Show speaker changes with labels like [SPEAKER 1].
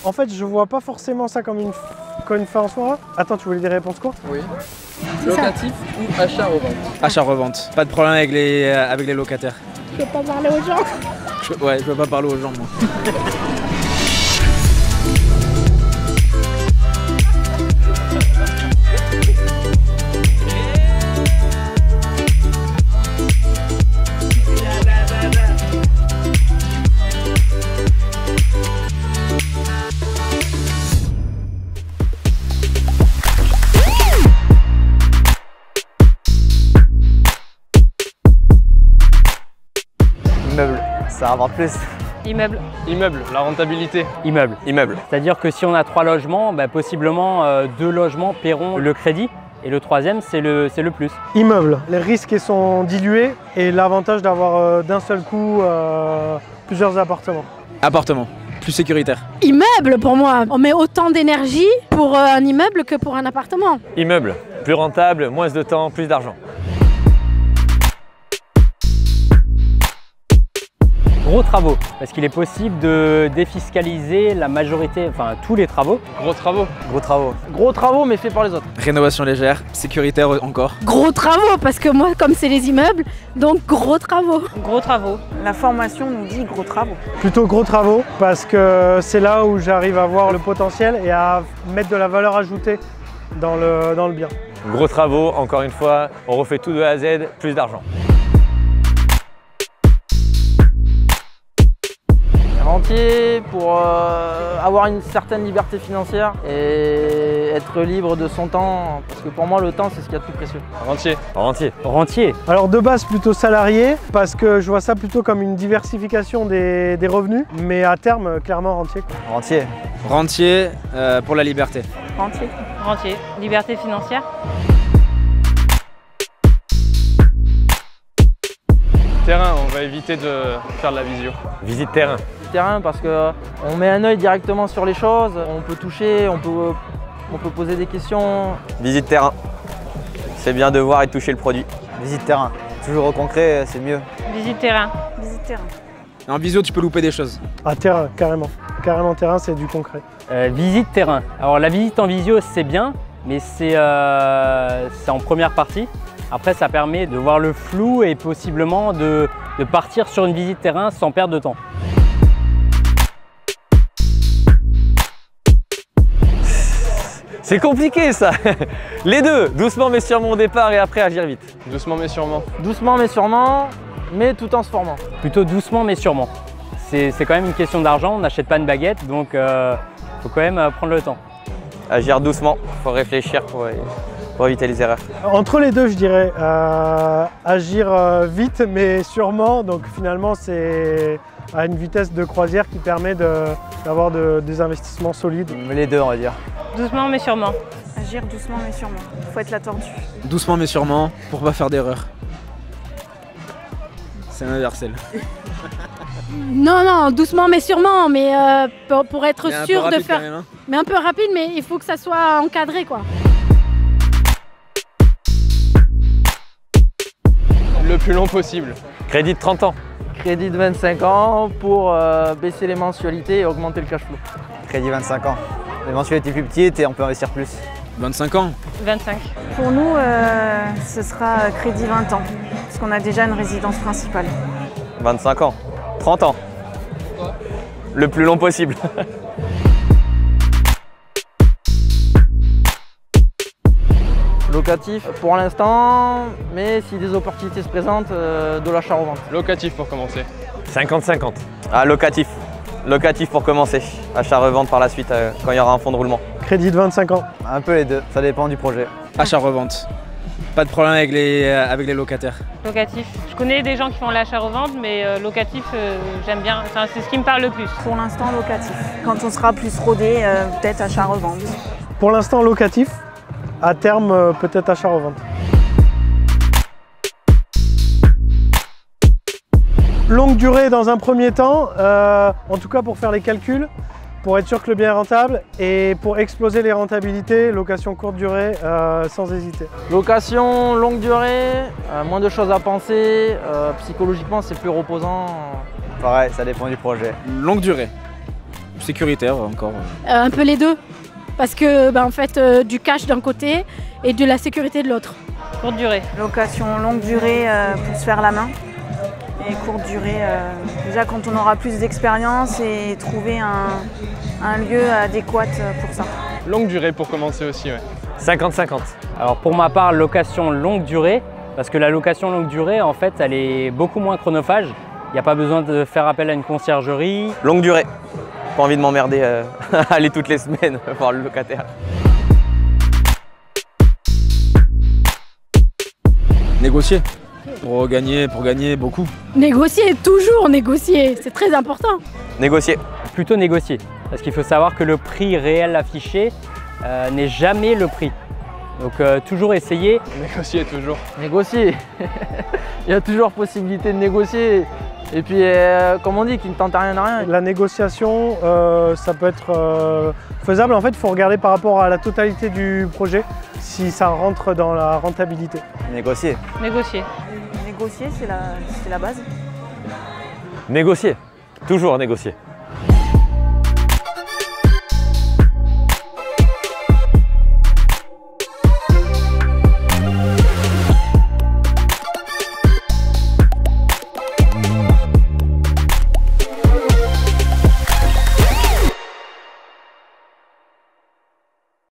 [SPEAKER 1] En fait, je vois pas forcément ça comme une fin en soi. Attends, tu voulais des réponses courtes?
[SPEAKER 2] Oui. Locatif ou achat-revente?
[SPEAKER 3] Achat-revente. Pas de problème avec les locataires.
[SPEAKER 4] Je peux pas parler aux gens.
[SPEAKER 3] Ouais, je peux pas parler aux gens, moi.
[SPEAKER 5] Immeuble, ça rapporte plus.
[SPEAKER 6] Immeuble.
[SPEAKER 2] Immeuble, la rentabilité.
[SPEAKER 7] Immeuble.
[SPEAKER 5] Immeuble.
[SPEAKER 7] C'est-à-dire que si on a 3 logements, possiblement 2 logements paieront le crédit et le troisième c'est le plus.
[SPEAKER 1] Immeuble. Les risques ils sont dilués et l'avantage d'avoir d'un seul coup plusieurs appartements.
[SPEAKER 3] Appartement. Plus sécuritaire.
[SPEAKER 4] Immeuble pour moi. On met autant d'énergie pour un immeuble que pour un appartement.
[SPEAKER 5] Immeuble, plus rentable, moins de temps, plus d'argent.
[SPEAKER 7] Gros travaux, parce qu'il est possible de défiscaliser la majorité, enfin tous les travaux.
[SPEAKER 2] Gros travaux.
[SPEAKER 5] Gros travaux.
[SPEAKER 2] Gros travaux mais faits par les autres.
[SPEAKER 3] Rénovation légère, sécuritaire encore.
[SPEAKER 4] Gros travaux, parce que moi, comme c'est les immeubles, donc gros travaux.
[SPEAKER 6] Gros travaux.
[SPEAKER 8] La formation nous dit gros travaux.
[SPEAKER 1] Plutôt gros travaux parce que c'est là où j'arrive à voir le potentiel et à mettre de la valeur ajoutée dans le bien.
[SPEAKER 5] Gros travaux, encore une fois, on refait tout de A à Z, plus d'argent.
[SPEAKER 2] Rentier pour avoir une certaine liberté financière et être libre de son temps, parce que pour moi le temps c'est ce qu'il y a de plus précieux.
[SPEAKER 5] Rentier. Rentier.
[SPEAKER 7] Rentier.
[SPEAKER 1] Alors de base plutôt salarié parce que je vois ça plutôt comme une diversification des revenus, mais à terme clairement rentier.
[SPEAKER 5] Rentier.
[SPEAKER 3] Rentier pour la liberté.
[SPEAKER 8] Rentier.
[SPEAKER 6] Rentier. Liberté financière.
[SPEAKER 2] Terrain, on va éviter de faire de la visio.
[SPEAKER 5] Visite terrain.
[SPEAKER 2] Terrain parce qu'on met un œil directement sur les choses, on peut toucher, on peut poser des questions.
[SPEAKER 5] Visite terrain. C'est bien de voir et de toucher le produit.
[SPEAKER 9] Visite terrain. Toujours au concret, c'est mieux.
[SPEAKER 6] Visite terrain.
[SPEAKER 8] Visite terrain.
[SPEAKER 3] En visio, tu peux louper des choses.
[SPEAKER 1] À terrain, carrément. Carrément terrain, c'est du concret.
[SPEAKER 7] Visite terrain. Alors la visite en visio c'est bien, mais c'est en première partie. Après ça permet de voir le flou et possiblement de partir sur une visite terrain sans perdre de temps.
[SPEAKER 5] C'est compliqué ça. Les deux, doucement mais sûrement au départ et après agir vite.
[SPEAKER 2] Doucement mais sûrement. Doucement mais sûrement, mais tout en se formant.
[SPEAKER 7] Plutôt doucement mais sûrement. C'est quand même une question d'argent, on n'achète pas une baguette, donc faut quand même prendre le temps.
[SPEAKER 5] Agir doucement, faut réfléchir pour éviter les erreurs.
[SPEAKER 1] Entre les deux, je dirais agir vite mais sûrement, donc finalement c'est à une vitesse de croisière qui permet d'avoir des investissements solides.
[SPEAKER 9] Les deux, on va dire.
[SPEAKER 6] Doucement mais sûrement.
[SPEAKER 8] Agir doucement mais sûrement. Faut être la tordue.
[SPEAKER 3] Doucement mais sûrement pour pas faire d'erreur. C'est universel.
[SPEAKER 4] Non, non, doucement mais sûrement, mais pour être sûr de faire...
[SPEAKER 3] Même, hein.
[SPEAKER 4] Mais un peu rapide, mais il faut que ça soit encadré, quoi.
[SPEAKER 2] Le plus long possible.
[SPEAKER 5] Crédit de 30 ans.
[SPEAKER 2] Crédit de 25 ans pour baisser les mensualités et augmenter le cash flow.
[SPEAKER 9] Crédit 25 ans. Les mensualités plus petites et on peut investir plus.
[SPEAKER 3] 25 ans.
[SPEAKER 6] 25.
[SPEAKER 8] Pour nous, ce sera crédit 20 ans, parce qu'on a déjà une résidence principale.
[SPEAKER 5] 25 ans. 30 ans. Le plus long possible.
[SPEAKER 2] Locatif pour l'instant, mais si des opportunités se présentent, de l'achat-revente.
[SPEAKER 10] Locatif pour commencer.
[SPEAKER 5] 50-50. Ah, locatif. Locatif pour commencer. Achat-revente par la suite quand il y aura un fonds de roulement.
[SPEAKER 1] Crédit de 25 ans.
[SPEAKER 9] Un peu les deux, ça dépend du projet.
[SPEAKER 3] Achat-revente. Pas de problème avec les locataires.
[SPEAKER 6] Locatif. Je connais des gens qui font l'achat-revente, mais locatif, j'aime bien. Enfin, c'est ce qui me parle le plus.
[SPEAKER 8] Pour l'instant, locatif. Quand on sera plus rodé, peut-être achat-revente.
[SPEAKER 1] Pour l'instant, locatif. À terme, peut-être achat-revente. Longue durée dans un premier temps, en tout cas pour faire les calculs, pour être sûr que le bien est rentable et pour exploser les rentabilités, location courte durée sans hésiter.
[SPEAKER 2] Location longue durée, moins de choses à penser, psychologiquement c'est plus reposant.
[SPEAKER 9] Pareil, ça dépend du projet.
[SPEAKER 3] Longue durée. sécuritaire encore.
[SPEAKER 4] Un peu les deux. Parce que en fait, du cash d'un côté et de la sécurité de l'autre.
[SPEAKER 6] Courte durée.
[SPEAKER 8] Location longue durée pour se faire la main. Et courte durée, déjà quand on aura plus d'expérience et trouver un lieu adéquat pour ça.
[SPEAKER 10] Longue durée pour commencer aussi, ouais.
[SPEAKER 9] 50-50.
[SPEAKER 7] Alors pour ma part, location longue durée, parce que la location longue durée, en fait, elle est beaucoup moins chronophage. Il n'y a pas besoin de faire appel à une conciergerie.
[SPEAKER 5] Longue durée. Pas envie de m'emmerder à aller toutes les semaines voir le locataire.
[SPEAKER 3] Négocier pour gagner beaucoup.
[SPEAKER 4] Négocier, toujours négocier, c'est très important.
[SPEAKER 5] Négocier.
[SPEAKER 7] Plutôt négocier, parce qu'il faut savoir que le prix réel affiché n'est jamais le prix. Donc toujours essayer.
[SPEAKER 10] Négocier toujours.
[SPEAKER 2] Négocier. Il y a toujours possibilité de négocier. Et puis, comme on dit, qui ne tente rien à rien.
[SPEAKER 1] La négociation, ça peut être faisable. En fait, il faut regarder par rapport à la totalité du projet, si ça rentre dans la rentabilité.
[SPEAKER 9] Négocier.
[SPEAKER 6] Négocier.
[SPEAKER 8] Négocier, c'est la base.
[SPEAKER 5] Négocier. Toujours négocier.